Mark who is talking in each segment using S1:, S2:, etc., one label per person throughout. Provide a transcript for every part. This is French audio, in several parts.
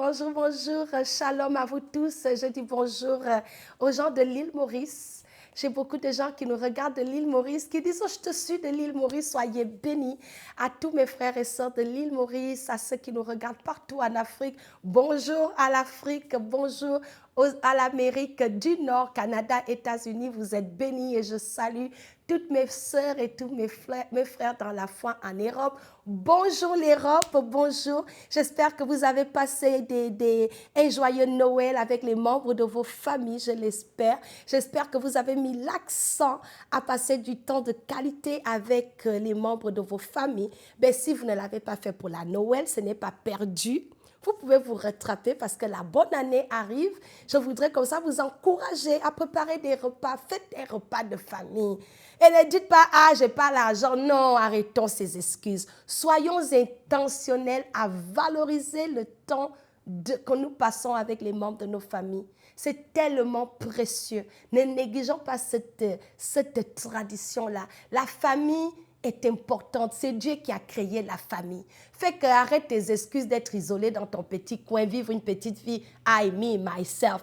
S1: bonjour, bonjour, shalom à vous tous. Je dis bonjour aux gens de l'île Maurice. J'ai beaucoup de gens qui nous regardent de l'île Maurice, qui disent, oh, je te suis de l'île Maurice, soyez bénis. À tous mes frères et sœurs de l'île Maurice, à ceux qui nous regardent partout en Afrique, bonjour à l'Afrique, bonjour à l'Amérique du Nord, Canada, États-Unis, vous êtes bénis et je salue toutes mes sœurs et tous mes frères dans la foi en Europe. Bonjour l'Europe, bonjour. J'espère que vous avez passé un joyeux Noël avec les membres de vos familles, je l'espère. J'espère que vous avez mis l'accent à passer du temps de qualité avec les membres de vos familles. Mais si vous ne l'avez pas fait pour la Noël, ce n'est pas perdu. Vous pouvez vous rattraper parce que la bonne année arrive. Je voudrais comme ça vous encourager à préparer des repas. Faites des repas de famille. Et ne dites pas, ah, j'ai pas l'argent. Non, arrêtons ces excuses. Soyons intentionnels à valoriser le temps que nous passons avec les membres de nos familles. C'est tellement précieux. Ne négligeons pas cette tradition-là. La famille est importante. C'est Dieu qui a créé la famille. Fait que arrête tes excuses d'être isolé dans ton petit coin, vivre une petite vie, I, me, myself.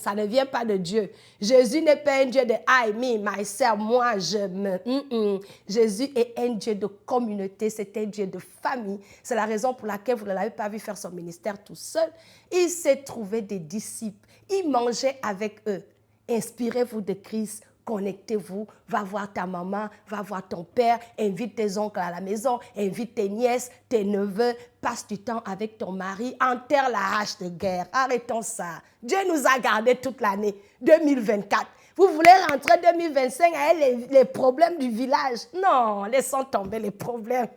S1: Ça ne vient pas de Dieu. Jésus n'est pas un Dieu de I, me, myself, moi, je me. Jésus est un Dieu de communauté, c'est un Dieu de famille. C'est la raison pour laquelle vous ne l'avez pas vu faire son ministère tout seul. Il s'est trouvé des disciples. Il mangeait avec eux. Inspirez-vous de Christ. Connectez-vous, va voir ta maman, va voir ton père, invite tes oncles à la maison, invite tes nièces, tes neveux, passe du temps avec ton mari, enterre la hache de guerre. Arrêtons ça. Dieu nous a gardés toute l'année 2024. Vous voulez rentrer 2025 avec les problèmes du village? Non, laissons tomber les problèmes.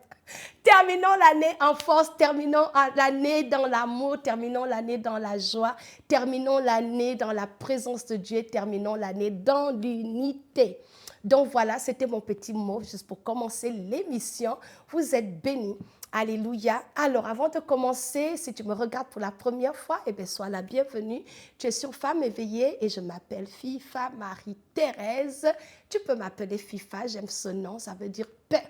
S1: Terminons l'année en force, terminons l'année dans l'amour, terminons l'année dans la joie, terminons l'année dans la présence de Dieu, terminons l'année dans l'unité. Donc voilà, c'était mon petit mot juste pour commencer l'émission. Vous êtes bénis. Alléluia. Alors, avant de commencer, si tu me regardes pour la première fois, eh bien, sois la bienvenue. Tu es sur Femme éveillée et je m'appelle FIFA Marie-Thérèse. Tu peux m'appeler FIFA, j'aime ce nom, ça veut dire paix.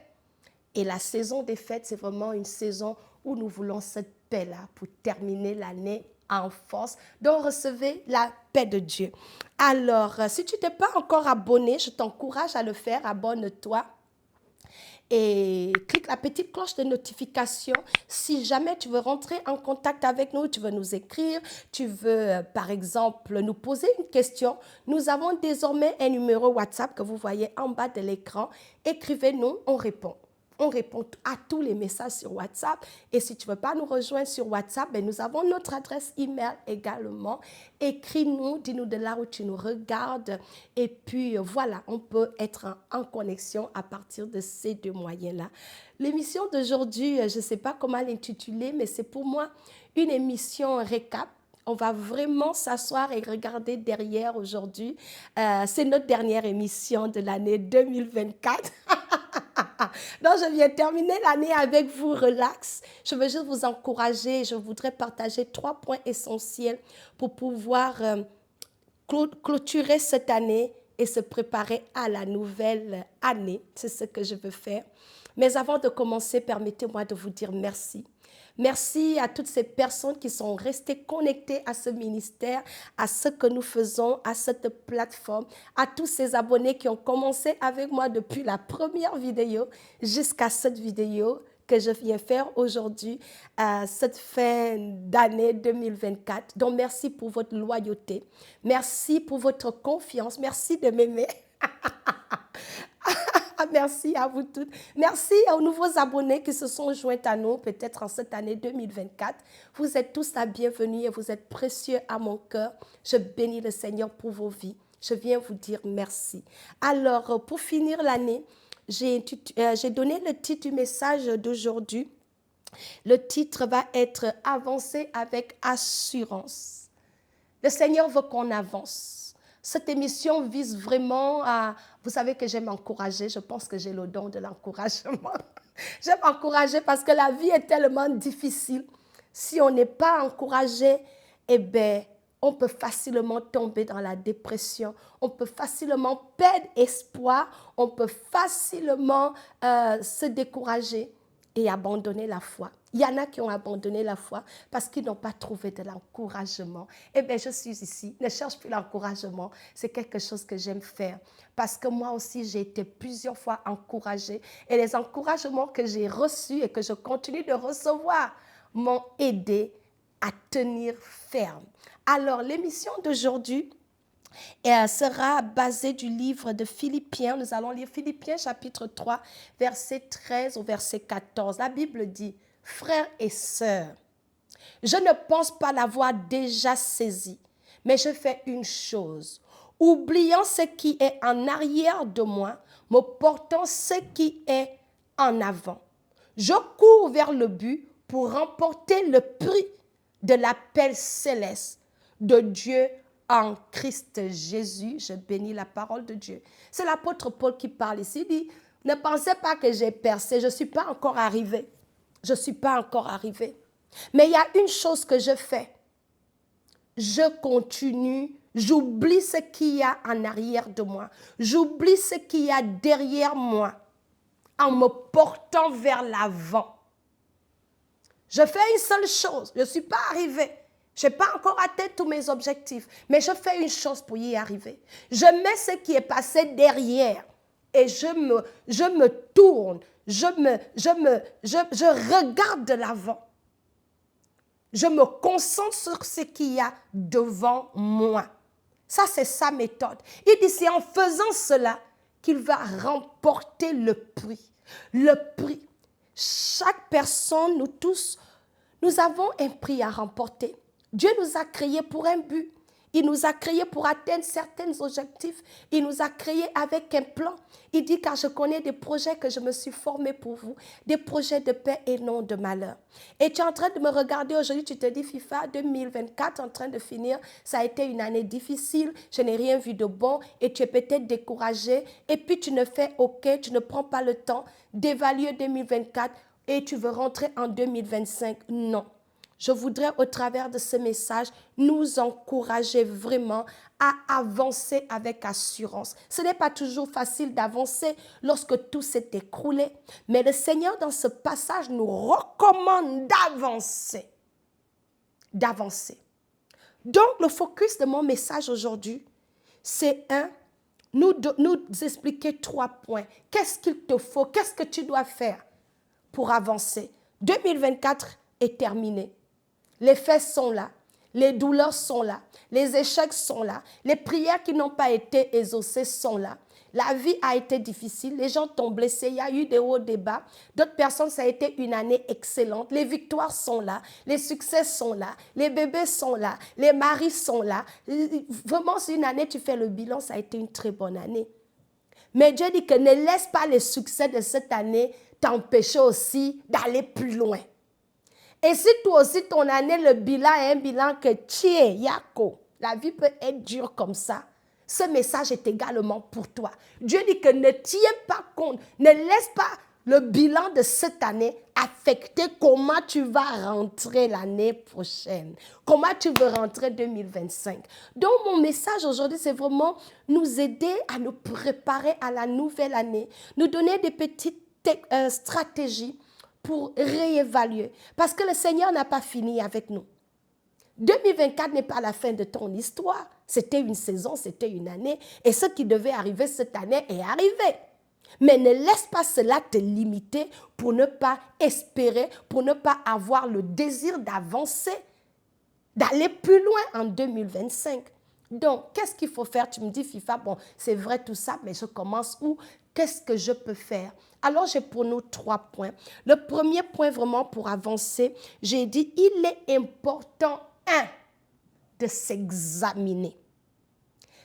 S1: Et la saison des fêtes, c'est vraiment une saison où nous voulons cette paix-là pour terminer l'année en force. Donc, recevez la paix de Dieu. Alors, si tu n'es pas encore abonné, je t'encourage à le faire. Abonne-toi. Et clique la petite cloche de notification. Si jamais tu veux rentrer en contact avec nous, tu veux nous écrire, tu veux par exemple nous poser une question, nous avons désormais un numéro WhatsApp que vous voyez en bas de l'écran. Écrivez-nous, on répond. On répond à tous les messages sur WhatsApp. Et si tu ne veux pas nous rejoindre sur WhatsApp, ben nous avons notre adresse email également. Écris-nous, dis-nous de là où tu nous regardes. Et puis voilà, on peut être en connexion à partir de ces deux moyens-là. L'émission d'aujourd'hui, je ne sais pas comment l'intituler, mais c'est pour moi une émission récap. On va vraiment s'asseoir et regarder derrière aujourd'hui. C'est notre dernière émission de l'année 2024. Donc, je viens terminer l'année avec vous, relax. Je veux juste vous encourager. Je voudrais partager 3 points essentiels pour pouvoir clôturer cette année et se préparer à la nouvelle année. C'est ce que je veux faire. Mais avant de commencer, permettez-moi de vous dire merci. Merci à toutes ces personnes qui sont restées connectées à ce ministère, à ce que nous faisons, à cette plateforme, à tous ces abonnés qui ont commencé avec moi depuis la première vidéo jusqu'à cette vidéo que je viens faire aujourd'hui, cette fin d'année 2024. Donc, merci pour votre loyauté. Merci pour votre confiance. Merci de m'aimer. Merci à vous toutes. Merci aux nouveaux abonnés qui se sont joints à nous, peut-être en cette année 2024. Vous êtes tous la bienvenue et vous êtes précieux à mon cœur. Je bénis le Seigneur pour vos vies. Je viens vous dire merci. Alors, pour finir l'année, j'ai donné le titre du message d'aujourd'hui. Le titre va être « Avancer avec assurance ». Le Seigneur veut qu'on avance. Cette émission vise vraiment à... Vous savez que j'aime encourager. Je pense que j'ai le don de l'encouragement. J'aime encourager parce que la vie est tellement difficile. Si on n'est pas encouragé, eh bien, on peut facilement tomber dans la dépression. On peut facilement perdre espoir. On peut facilement se décourager et abandonner la foi. Il y en a qui ont abandonné la foi parce qu'ils n'ont pas trouvé de l'encouragement. Eh bien, je suis ici. Ne cherche plus l'encouragement. C'est quelque chose que j'aime faire. Parce que moi aussi, j'ai été plusieurs fois encouragée. Et les encouragements que j'ai reçus et que je continue de recevoir m'ont aidé à tenir ferme. Alors, l'émission d'aujourd'hui sera basée du livre de Philippiens. Nous allons lire Philippiens chapitre 3, verset 13 au verset 14. La Bible dit, « Frères et sœurs, je ne pense pas l'avoir déjà saisi, mais je fais une chose, oubliant ce qui est en arrière de moi, me portant ce qui est en avant. Je cours vers le but pour remporter le prix de l'appel céleste de Dieu en Christ Jésus. » Je bénis la parole de Dieu. C'est l'apôtre Paul qui parle ici. Il dit, ne pensez pas que j'ai percé, je ne suis pas encore arrivé. Je ne suis pas encore arrivé. Mais il y a une chose que je fais. Je continue, j'oublie ce qu'il y a en arrière de moi. J'oublie ce qu'il y a derrière moi en me portant vers l'avant. Je fais une seule chose. Je ne suis pas arrivé. Je n'ai pas encore atteint tous mes objectifs. Mais je fais une chose pour y arriver. Je mets ce qui est passé derrière et je me tourne. Je regarde de l'avant. Je me concentre sur ce qu'il y a devant moi. Ça, c'est sa méthode. Il dit, c'est en faisant cela qu'il va remporter le prix. Le prix. Chaque personne, nous tous, nous avons un prix à remporter. Dieu nous a créés pour un but. Il nous a créés pour atteindre certains objectifs. Il nous a créés avec un plan. Il dit, car je connais des projets que je me suis formé pour vous, des projets de paix et non de malheur. Et tu es en train de me regarder aujourd'hui, tu te dis, FIFA 2024, en train de finir, ça a été une année difficile, je n'ai rien vu de bon, et tu es peut-être découragé, et puis tu ne fais aucun, tu ne prends pas le temps d'évaluer 2024, et tu veux rentrer en 2025. Non. Je voudrais, au travers de ce message, nous encourager vraiment à avancer avec assurance. Ce n'est pas toujours facile d'avancer lorsque tout s'est écroulé, mais le Seigneur, dans ce passage, nous recommande d'avancer. D'avancer. Donc, le focus de mon message aujourd'hui, c'est nous expliquer 3 points. Qu'est-ce qu'il te faut? Qu'est-ce que tu dois faire pour avancer? 2024 est terminé. Les faits sont là, les douleurs sont là, les échecs sont là, les prières qui n'ont pas été exaucées sont là. La vie a été difficile, les gens t'ont blessé, il y a eu des hauts, des bas. D'autres personnes, ça a été une année excellente. Les victoires sont là, les succès sont là, les bébés sont là, les maris sont là. Vraiment, c'est une année, tu fais le bilan, ça a été une très bonne année. Mais Dieu dit que ne laisse pas les succès de cette année t'empêcher aussi d'aller plus loin. Et si toi aussi, ton année, le bilan est un bilan que tiens, Yako, la vie peut être dure comme ça, ce message est également pour toi. Dieu dit que ne tiens pas compte, ne laisse pas le bilan de cette année affecter comment tu vas rentrer l'année prochaine, comment tu veux rentrer 2025. Donc, mon message aujourd'hui, c'est vraiment nous aider à nous préparer à la nouvelle année, nous donner des petites stratégies pour réévaluer. Parce que le Seigneur n'a pas fini avec nous. 2024 n'est pas la fin de ton histoire. C'était une saison, c'était une année. Et ce qui devait arriver cette année est arrivé. Mais ne laisse pas cela te limiter pour ne pas espérer, pour ne pas avoir le désir d'avancer, d'aller plus loin en 2025. Donc, qu'est-ce qu'il faut faire? Tu me dis, FIFA, bon, c'est vrai tout ça, mais je commence où? Qu'est-ce que je peux faire? Alors, j'ai pour nous 3 points. Le premier point vraiment pour avancer, j'ai dit, il est important, de s'examiner.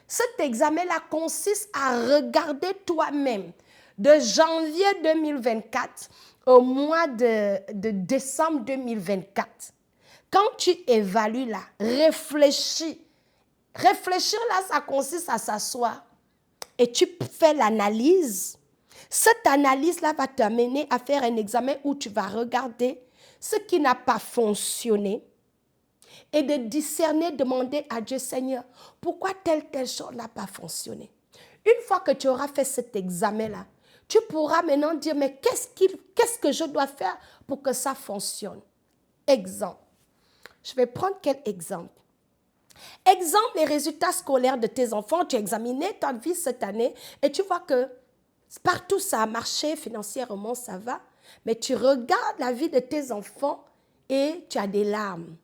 S1: Cet examen-là consiste à regarder toi-même de janvier 2024 au mois de décembre 2024. Quand tu évalues là, réfléchis. Réfléchir là, ça consiste à s'asseoir et tu fais l'analyse. Cette analyse-là va t'amener à faire un examen où tu vas regarder ce qui n'a pas fonctionné et de discerner, demander à Dieu, Seigneur, pourquoi telle chose n'a pas fonctionné. Une fois que tu auras fait cet examen-là, tu pourras maintenant dire, mais qu'est-ce que je dois faire pour que ça fonctionne? Exemple. Je vais prendre quel exemple? Exemple, les résultats scolaires de tes enfants. Tu as examiné ta vie cette année et tu vois que partout ça a marché, financièrement ça va, mais tu regardes la vie de tes enfants et tu as des larmes.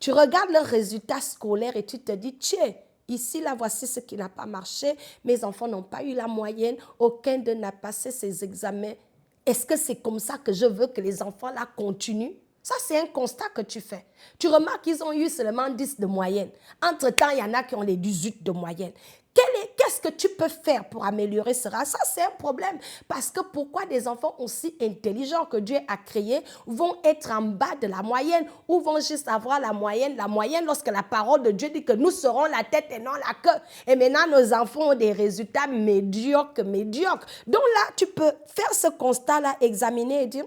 S1: Tu regardes leurs résultats scolaires et tu te dis, tiens, ici, là, voici ce qui n'a pas marché. Mes enfants n'ont pas eu la moyenne. Aucun d'eux n'a passé ses examens. Est-ce que c'est comme ça que je veux que les enfants, là, continuent? Ça, c'est un constat que tu fais. Tu remarques qu'ils ont eu seulement 10 de moyenne. Entre-temps, il y en a qui ont les 18 de moyenne. Qu'est-ce que tu peux faire pour améliorer cela? Ça, c'est un problème. Parce que pourquoi des enfants aussi intelligents que Dieu a créés vont être en bas de la moyenne ou vont juste avoir la moyenne? La moyenne, lorsque la parole de Dieu dit que nous serons la tête et non la queue. Et maintenant, nos enfants ont des résultats médiocres. Donc là, tu peux faire ce constat-là, examiner et dire,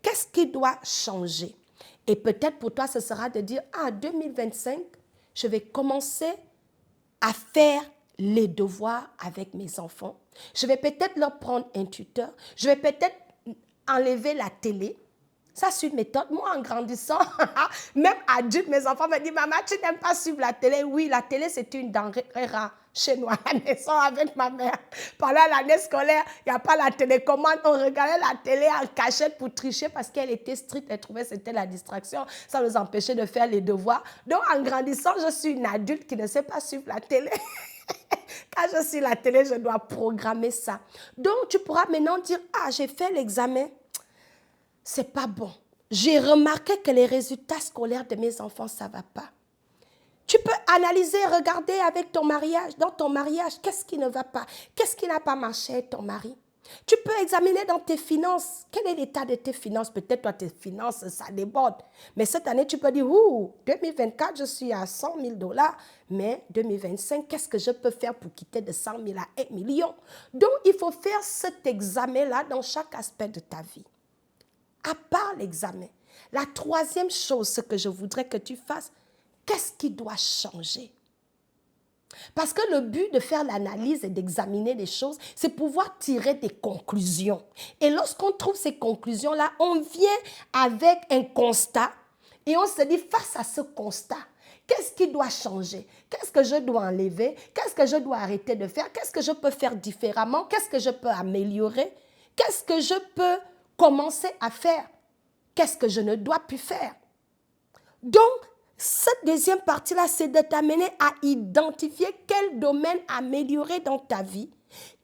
S1: qu'est-ce qui doit changer? Et peut-être pour toi, ce sera de dire, 2025, je vais commencer à faire les devoirs avec mes enfants. Je vais peut-être leur prendre un tuteur. Je vais peut-être enlever la télé. Ça, c'est une méthode. Moi, en grandissant, même adulte, mes enfants me disent, maman, tu n'aimes pas suivre la télé? Oui, la télé, c'est une denrée rare chez nous à la maison avec ma mère. Pendant l'année scolaire, il n'y a pas la télécommande. On regardait la télé en cachette pour tricher parce qu'elle était stricte. Elle trouvait que c'était la distraction. Ça nous empêchait de faire les devoirs. Donc, en grandissant, je suis une adulte qui ne sait pas suivre la télé. Quand je suis la télé, je dois programmer ça. Donc, tu pourras maintenant dire, j'ai fait l'examen. C'est pas bon. J'ai remarqué que les résultats scolaires de mes enfants, ça ne va pas. Tu peux analyser, regarder avec ton mariage, dans ton mariage, qu'est-ce qui ne va pas? Qu'est-ce qui n'a pas marché avec ton mari? Tu peux examiner dans tes finances. Quel est l'état de tes finances? Peut-être toi, tes finances, ça déborde. Mais cette année, tu peux dire, 2024, je suis à 100 000 $. Mais 2025, qu'est-ce que je peux faire pour quitter de 100 000 à 1 million? Donc, il faut faire cet examen-là dans chaque aspect de ta vie. À part l'examen, la troisième chose, ce que je voudrais que tu fasses, qu'est-ce qui doit changer? Parce que le but de faire l'analyse et d'examiner les choses, c'est pouvoir tirer des conclusions. Et lorsqu'on trouve ces conclusions-là, on vient avec un constat et on se dit face à ce constat, qu'est-ce qui doit changer? Qu'est-ce que je dois enlever? Qu'est-ce que je dois arrêter de faire? Qu'est-ce que je peux faire différemment? Qu'est-ce que je peux améliorer? Qu'est-ce que je peux commencer à faire? Qu'est-ce que je ne dois plus faire? Donc, cette deuxième partie-là, c'est de t'amener à identifier quel domaine améliorer dans ta vie.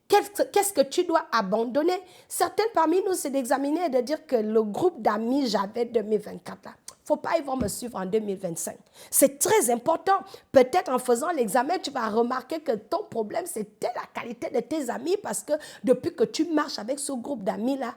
S1: Qu'est-ce que tu dois abandonner? Certains parmi nous, c'est d'examiner et de dire que le groupe d'amis j'avais 2024 là, il ne faut pas, ils vont me suivre en 2025. C'est très important. Peut-être en faisant l'examen, tu vas remarquer que ton problème, c'était la qualité de tes amis parce que depuis que tu marches avec ce groupe d'amis-là,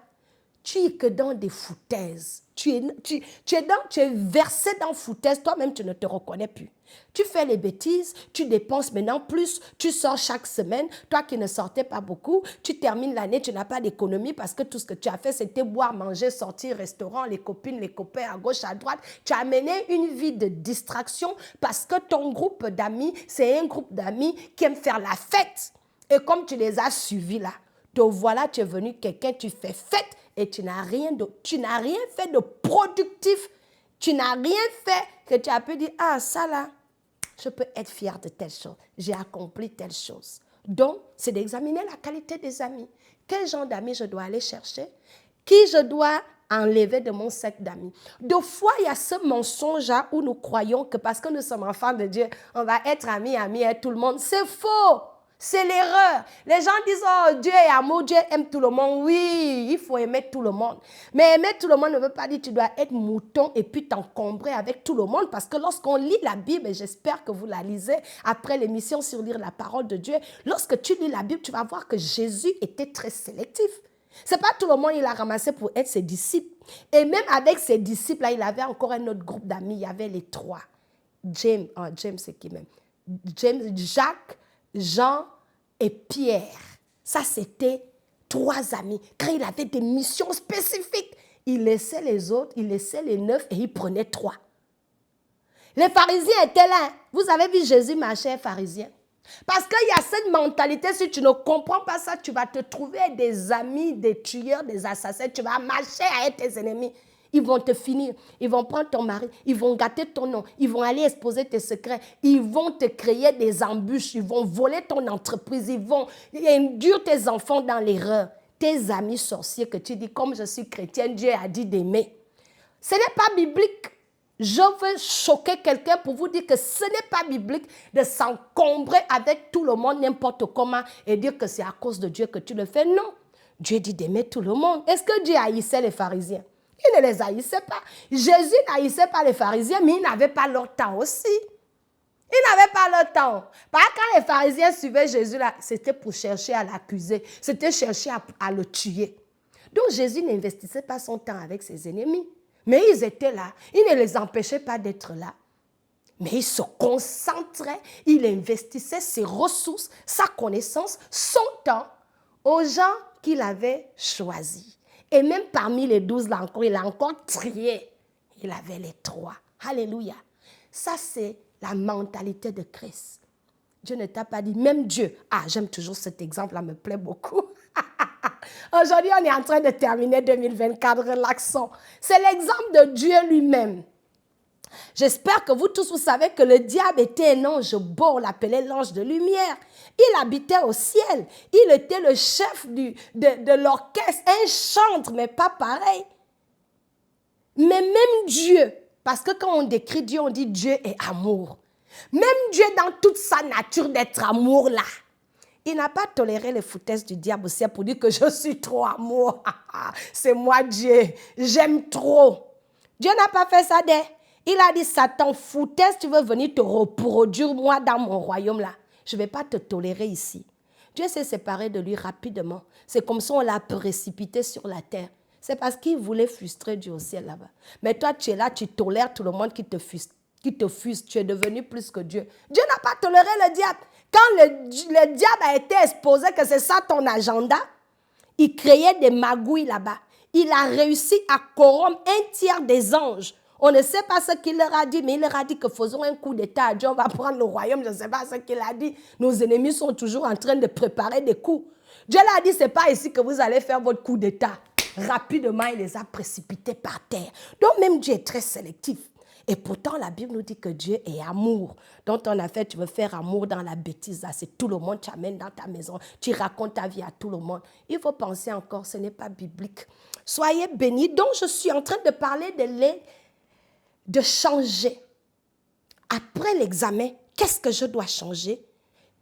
S1: tu es que dans des foutaises. Tu es versé dans foutaises. Toi-même, tu ne te reconnais plus. Tu fais les bêtises, tu dépenses maintenant plus, tu sors chaque semaine. Toi qui ne sortais pas beaucoup, tu termines l'année, tu n'as pas d'économie parce que tout ce que tu as fait, c'était boire, manger, sortir, restaurant, les copines, les copains à gauche, à droite. Tu as mené une vie de distraction parce que ton groupe d'amis, c'est un groupe d'amis qui aime faire la fête. Et comme tu les as suivis là, te voilà, tu es venu quelqu'un, tu fais fête et tu n'as rien fait de productif. Tu n'as rien fait que tu as pu dire, ça là, je peux être fier de telle chose. J'ai accompli telle chose. Donc, c'est d'examiner la qualité des amis. Quel genre d'amis je dois aller chercher? Qui je dois enlever de mon cercle d'amis? Deux fois, il y a ce mensonge où nous croyons que parce que nous sommes enfants de Dieu, on va être amis avec tout le monde. C'est faux. C'est l'erreur. Les gens disent, Dieu est amour, Dieu aime tout le monde. Oui, il faut aimer tout le monde. Mais aimer tout le monde ne veut pas dire que tu dois être mouton et puis t'encombrer avec tout le monde. Parce que lorsqu'on lit la Bible, et j'espère que vous la lisez après l'émission sur lire la parole de Dieu, lorsque tu lis la Bible, tu vas voir que Jésus était très sélectif. Ce n'est pas tout le monde qu'il a ramassé pour être ses disciples. Et même avec ses disciples, là, il avait encore un autre groupe d'amis. Il y avait les trois. James, c'est qui même? James, Jacques, Jean et Pierre. Ça, c'était trois amis. Quand il avait des missions spécifiques, il laissait les autres, il laissait les 9 et il prenait 3. Les pharisiens étaient là. Vous avez vu Jésus marcher, pharisien. Parce qu'il y a cette mentalité, si tu ne comprends pas ça, tu vas te trouver des amis, des tueurs, des assassins, tu vas marcher avec tes ennemis. Ils vont te finir, ils vont prendre ton mari, ils vont gâter ton nom, ils vont aller exposer tes secrets, ils vont te créer des embûches, ils vont voler ton entreprise, ils vont induire tes enfants dans l'erreur. Tes amis sorciers que tu dis, comme je suis chrétienne, Dieu a dit d'aimer. Ce n'est pas biblique. Je veux choquer quelqu'un pour vous dire que ce n'est pas biblique de s'encombrer avec tout le monde n'importe comment et dire que c'est à cause de Dieu que tu le fais. Non. Dieu dit d'aimer tout le monde. Est-ce que Dieu haïssait les pharisiens? Il ne les haïssait pas. Jésus n'haïssait pas les pharisiens, mais ils n'avaient pas leur temps aussi. Ils n'avaient pas leur temps. Parce que quand les pharisiens suivaient Jésus, là, c'était pour chercher à l'accuser. C'était chercher à le tuer. Donc Jésus n'investissait pas son temps avec ses ennemis. Mais ils étaient là. Il ne les empêchait pas d'être là. Mais il se concentrait, il investissait ses ressources, sa connaissance, son temps aux gens qu'il avait choisis. Et même parmi les 12, là encore, il a encore trié. Il avait les 3. Alléluia. Ça, c'est la mentalité de Christ. Dieu ne t'a pas dit, même Dieu. Ah, j'aime toujours cet exemple, là me plaît beaucoup. Aujourd'hui, on est en train de terminer 2024, relaxons. C'est l'exemple de Dieu lui-même. J'espère que vous tous, vous savez que le diable était un ange beau, on l'appelait l'ange de lumière. Il habitait au ciel. Il était le chef de l'orchestre, un chantre, mais pas pareil. Mais même Dieu, parce que quand on décrit Dieu, on dit Dieu est amour. Même Dieu dans toute sa nature d'être amour là, il n'a pas toléré les foutaises du diable au ciel pour dire que je suis trop amour. C'est moi Dieu, j'aime trop. Dieu n'a pas fait ça dès. Il a dit, Satan, foutaise, tu veux venir te reproduire moi dans mon royaume là. Je ne vais pas te tolérer ici. Dieu s'est séparé de lui rapidement. C'est comme ça on l'a précipité sur la terre. C'est parce qu'il voulait frustrer Dieu au ciel là-bas. Mais toi, tu es là, tu tolères tout le monde qui te frustre. Tu es devenu plus que Dieu. Dieu n'a pas toléré le diable. Quand le diable a été exposé que c'est ça ton agenda, il créait des magouilles là-bas. Il a réussi à corrompre un tiers des anges. On ne sait pas ce qu'il leur a dit, mais il leur a dit que faisons un coup d'état à Dieu, on va prendre le royaume. Je ne sais pas ce qu'il a dit. Nos ennemis sont toujours en train de préparer des coups. Dieu leur a dit, ce n'est pas ici que vous allez faire votre coup d'état. Rapidement, il les a précipités par terre. Donc même Dieu est très sélectif. Et pourtant, la Bible nous dit que Dieu est amour. Dans ton affaire, tu veux faire amour dans la bêtise. Là, c'est tout le monde, tu amènes dans ta maison. Tu racontes ta vie à tout le monde. Il faut penser encore, ce n'est pas biblique. Soyez bénis. Donc, je suis en train de parler de changer. Après l'examen, qu'est-ce que je dois changer?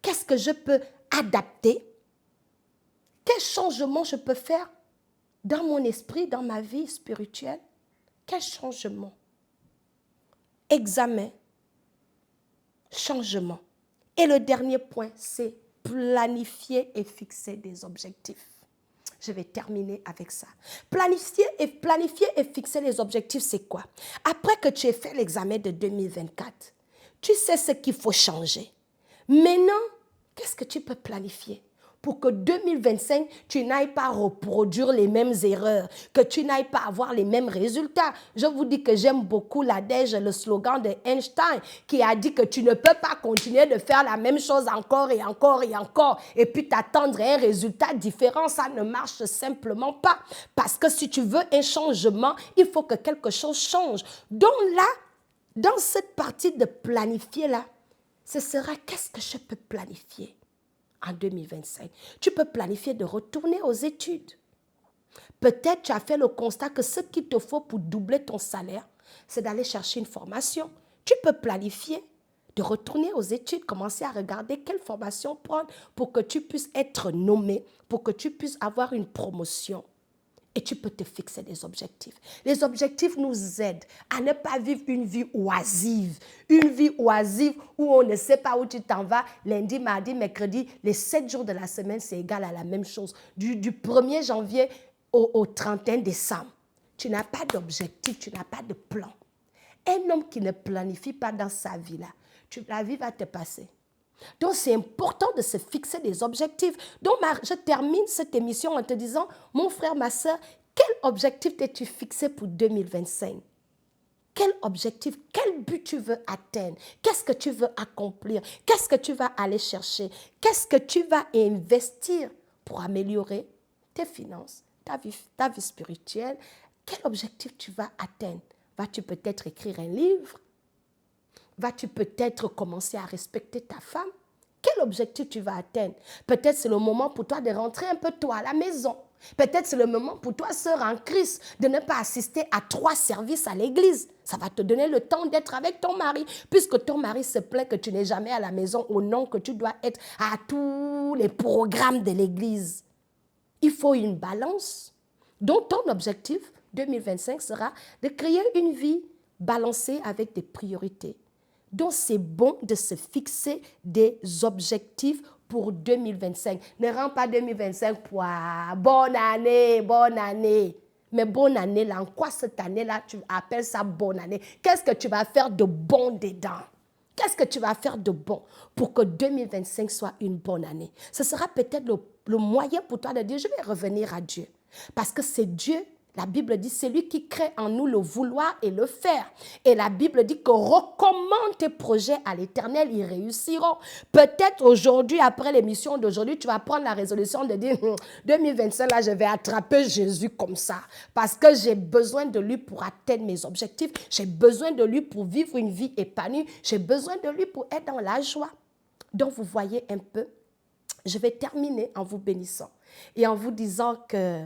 S1: Qu'est-ce que je peux adapter? Quel changement je peux faire dans mon esprit, dans ma vie spirituelle? Quel changement? Examen, changement. Et le dernier point, c'est planifier et fixer des objectifs. Je vais terminer avec ça. Planifier et fixer les objectifs, c'est quoi? Après que tu aies fait l'examen de 2024, tu sais ce qu'il faut changer. Maintenant, qu'est-ce que tu peux planifier? Pour que 2025, tu n'ailles pas reproduire les mêmes erreurs, que tu n'ailles pas avoir les mêmes résultats. Je vous dis que j'aime beaucoup l'adage, le slogan de Einstein, qui a dit que tu ne peux pas continuer de faire la même chose encore et encore et encore, et puis t'attendre un résultat différent. Ça ne marche simplement pas. Parce que si tu veux un changement, il faut que quelque chose change. Donc là, dans cette partie de planifier là, ce sera qu'est-ce que je peux planifier en 2025. Tu peux planifier de retourner aux études. Peut-être tu as fait le constat que ce qu'il te faut pour doubler ton salaire, c'est d'aller chercher une formation. Tu peux planifier de retourner aux études, commencer à regarder quelle formation prendre pour que tu puisses être nommé, pour que tu puisses avoir une promotion. Et tu peux te fixer des objectifs. Les objectifs nous aident à ne pas vivre une vie oisive. Une vie oisive où on ne sait pas où tu t'en vas. Lundi, mardi, mercredi, les 7 jours de la semaine, c'est égal à la même chose. Du 1er janvier au 31 décembre. Tu n'as pas d'objectif, tu n'as pas de plan. Un homme qui ne planifie pas dans sa vie, là, la vie va te passer. Donc, c'est important de se fixer des objectifs. Donc, je termine cette émission en te disant, mon frère, ma soeur, quel objectif t'es-tu fixé pour 2025? quel objectif, quel but tu veux atteindre, qu'est-ce que tu veux accomplir, qu'est-ce que tu vas aller chercher, qu'est-ce que tu vas investir pour améliorer tes finances, ta vie spirituelle, quel objectif tu vas atteindre. Vas-tu peut-être écrire un livre? Vas-tu peut-être commencer à respecter ta femme? Quel objectif tu vas atteindre? Peut-être c'est le moment pour toi de rentrer un peu toi à la maison. Peut-être c'est le moment pour toi, sœur en Christ, de ne pas assister à 3 services à l'église. Ça va te donner le temps d'être avec ton mari, puisque ton mari se plaint que tu n'es jamais à la maison au nom que tu dois être à tous les programmes de l'église. Il faut une balance. Donc ton objectif 2025 sera de créer une vie balancée avec des priorités. Donc c'est bon de se fixer des objectifs pour 2025. Ne rends pas 2025 pour bonne année. Mais bonne année, là, en quoi cette année-là, tu appelles ça bonne année? Qu'est-ce que tu vas faire de bon dedans? Qu'est-ce que tu vas faire de bon pour que 2025 soit une bonne année? Ce sera peut-être le moyen pour toi de dire, je vais revenir à Dieu. Parce que c'est Dieu, la Bible dit, c'est lui qui crée en nous le vouloir et le faire. Et la Bible dit que recommande tes projets à l'Éternel, ils réussiront. Peut-être aujourd'hui, après l'émission d'aujourd'hui, tu vas prendre la résolution de dire, 2025, là, je vais attraper Jésus comme ça. Parce que j'ai besoin de lui pour atteindre mes objectifs. J'ai besoin de lui pour vivre une vie épanouie. J'ai besoin de lui pour être dans la joie. Donc, vous voyez un peu, je vais terminer en vous bénissant et en vous disant que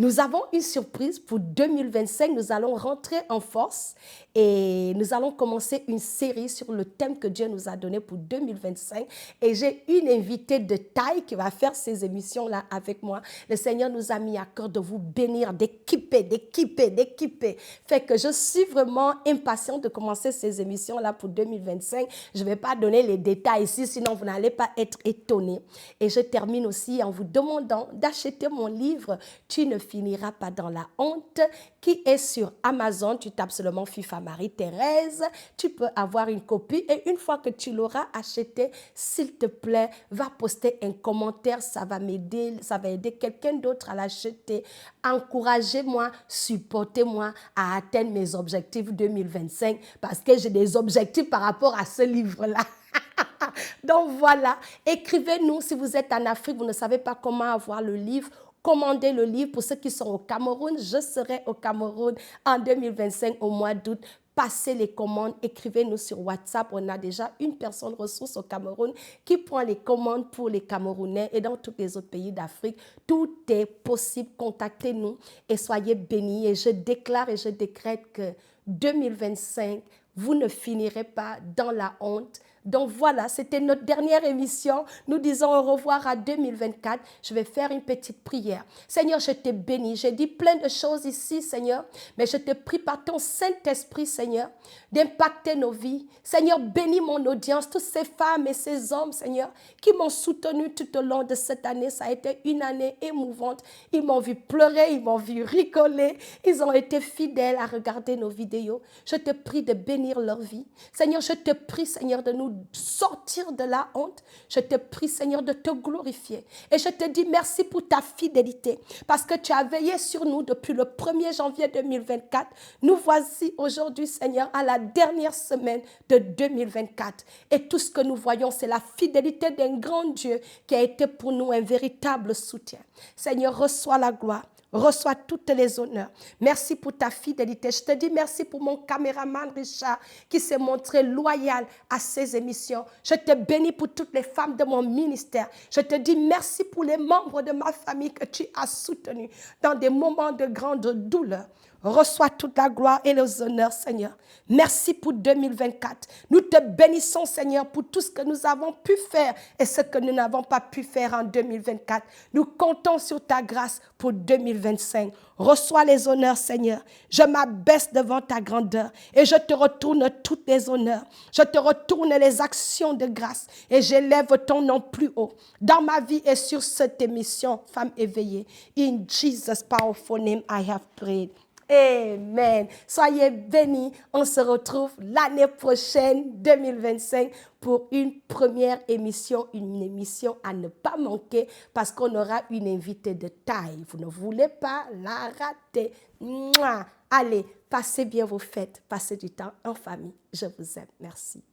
S1: nous avons une surprise pour 2025. Nous allons rentrer en force et nous allons commencer une série sur le thème que Dieu nous a donné pour 2025. Et j'ai une invitée de taille qui va faire ces émissions-là avec moi. Le Seigneur nous a mis à cœur de vous bénir, d'équiper. Fait que je suis vraiment impatiente de commencer ces émissions-là pour 2025. Je ne vais pas donner les détails ici, sinon vous n'allez pas être étonnés. Et je termine aussi en vous demandant d'acheter mon livre « Tu ne finiras pas dans la honte » qui est sur Amazon. Tu tapes seulement FIFA Marie-Thérèse. Tu peux avoir une copie et une fois que tu l'auras acheté, s'il te plaît, va poster un commentaire. Ça va m'aider, ça va aider quelqu'un d'autre à l'acheter. Encouragez-moi, supportez-moi à atteindre mes objectifs 2025 parce que j'ai des objectifs par rapport à ce livre-là. Donc voilà, écrivez-nous si vous êtes en Afrique, vous ne savez pas comment avoir le livre. Commandez le livre. Pour ceux qui sont au Cameroun, je serai au Cameroun en 2025 au mois d'août. Passez les commandes, écrivez-nous sur WhatsApp. On a déjà une personne ressource au Cameroun qui prend les commandes pour les Camerounais et dans tous les autres pays d'Afrique. Tout est possible. Contactez-nous et soyez bénis. Et je déclare et je décrète que 2025, vous ne finirez pas dans la honte. Donc voilà, c'était notre dernière émission. Nous disons au revoir à 2024. Je vais faire une petite prière. Seigneur, je te bénis. J'ai dit plein de choses ici, Seigneur, mais je te prie par ton Saint-Esprit, Seigneur, d'impacter nos vies. Seigneur, bénis mon audience, toutes ces femmes et ces hommes, Seigneur, qui m'ont soutenu tout au long de cette année. Ça a été une année émouvante. Ils m'ont vu pleurer, ils m'ont vu rigoler. Ils ont été fidèles à regarder nos vidéos. Je te prie de bénir leur vie. Seigneur, je te prie, Seigneur, de nous sortir de la honte. Je te prie, Seigneur, de te glorifier. Et je te dis merci pour ta fidélité, parce que tu as veillé sur nous depuis le 1er janvier 2024. Nous voici aujourd'hui, Seigneur, à la dernière semaine de 2024. Et tout ce que nous voyons, c'est la fidélité d'un grand Dieu qui a été pour nous un véritable soutien. Seigneur, reçois la gloire. Reçois toutes les honneurs. Merci pour ta fidélité. Je te dis merci pour mon caméraman Richard qui s'est montré loyal à ces émissions. Je te bénis pour toutes les femmes de mon ministère. Je te dis merci pour les membres de ma famille que tu as soutenus dans des moments de grande douleur. Reçois toute la gloire et les honneurs, Seigneur. Merci pour 2024. Nous te bénissons, Seigneur, pour tout ce que nous avons pu faire et ce que nous n'avons pas pu faire en 2024. Nous comptons sur ta grâce pour 2025. Reçois les honneurs, Seigneur. Je m'abaisse devant ta grandeur et je te retourne tous les honneurs. Je te retourne les actions de grâce et j'élève ton nom plus haut dans ma vie et sur cette émission, Femme éveillée. In Jesus' powerful name, I have prayed. Amen. Soyez bénis. On se retrouve l'année prochaine, 2025, pour une première émission, une émission à ne pas manquer parce qu'on aura une invitée de taille. Vous ne voulez pas la rater. Mouah. Allez, Passez bien vos fêtes, passez du temps en famille. Je vous aime. Merci.